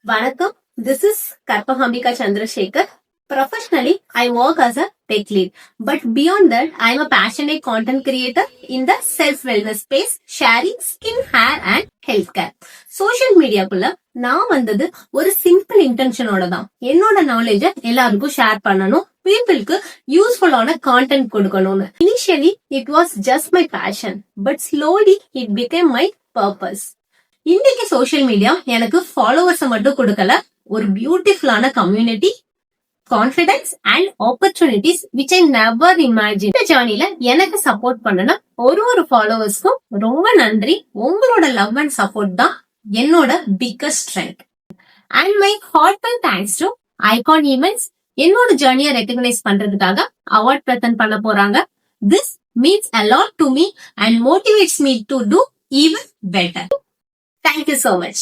Vanakkam, this is Karpahambika Chandrasekhar. Professionally, I work as a tech lead. But beyond that, I am a passionate content creator in the self-wellness space, sharing skin, hair and healthcare. Social மீடியாக்குள்ள நான் வந்தது ஒரு simple இன்டென்ஷனோட தான். என்னோட நாலேஜ எல்லாருக்கும் share பண்ணணும், பீப்புளுக்கு யூஸ்ஃபுல்லான கான்டென்ட் கொடுக்கணும்னு. Initially it was just my passion, but slowly it became my purpose. இன்னைக்கு சோஷியல் மீடியா எனக்கு ஃபாலோவர்ஸ் மட்டும் கொடுக்கல, ஒரு பியூட்டிஃபுல்லான community, confidence and opportunities which I never imagine. இந்த ஜர்னில எனக்கு சப்போர்ட் பண்ணன ஒரு ஃபாலோவர்ஸ்க்கும் ரொம்ப நன்றி. உங்களோட லவ் அண்ட் சப்போர்ட் தான் என்னோட biggest strength. And my heartful thanks to icon events என்னோட ஜர்னியை ரெகக்னைஸ் பண்றதுக்காக அவார்ட் பிரசன்ட் பண்ண போறாங்க. This means a lot to me and motivates me to do even better. Thank you so much.